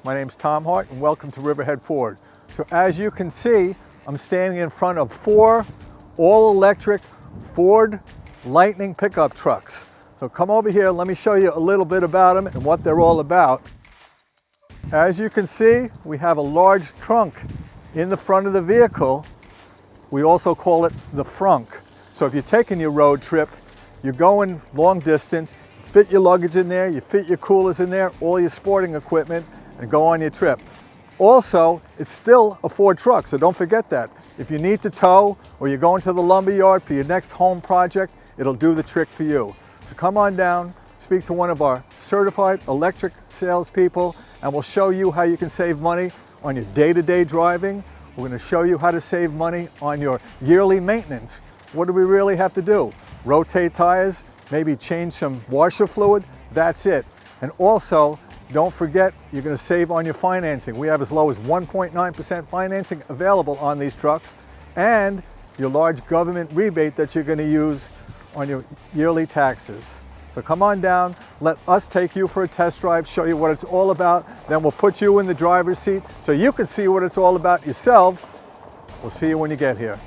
My name's Tom Hart and welcome to Riverhead Ford. So as you can see, I'm standing in front of 4 all-electric Ford Lightning pickup trucks. So come over here, let me show you a little bit about them and what they're all about. As you can see, we have a large trunk in the front of the vehicle. We also call it the frunk. So if you're taking your road trip, you're going long distance, fit your luggage in there, you fit your coolers in there, all your sporting equipment, and go on your trip. Also, it's still a Ford truck, so don't forget that. If you need to tow or you're going to the lumber yard for your next home project, it'll do the trick for you. So come on down, speak to one of our certified electric salespeople, and we'll show you how you can save money on your day-to-day driving. We're going to show you how to save money on your yearly maintenance. What do we really have to do? Rotate tires, maybe change some washer fluid, that's it. And also, don't forget, you're going to save on your financing. We have as low as 1.9% financing available on these trucks, and your large government rebate that you're going to use on your yearly taxes. So come on down, let us take you for a test drive, show you what it's all about, then we'll put you in the driver's seat so you can see what it's all about yourself. We'll see you when you get here.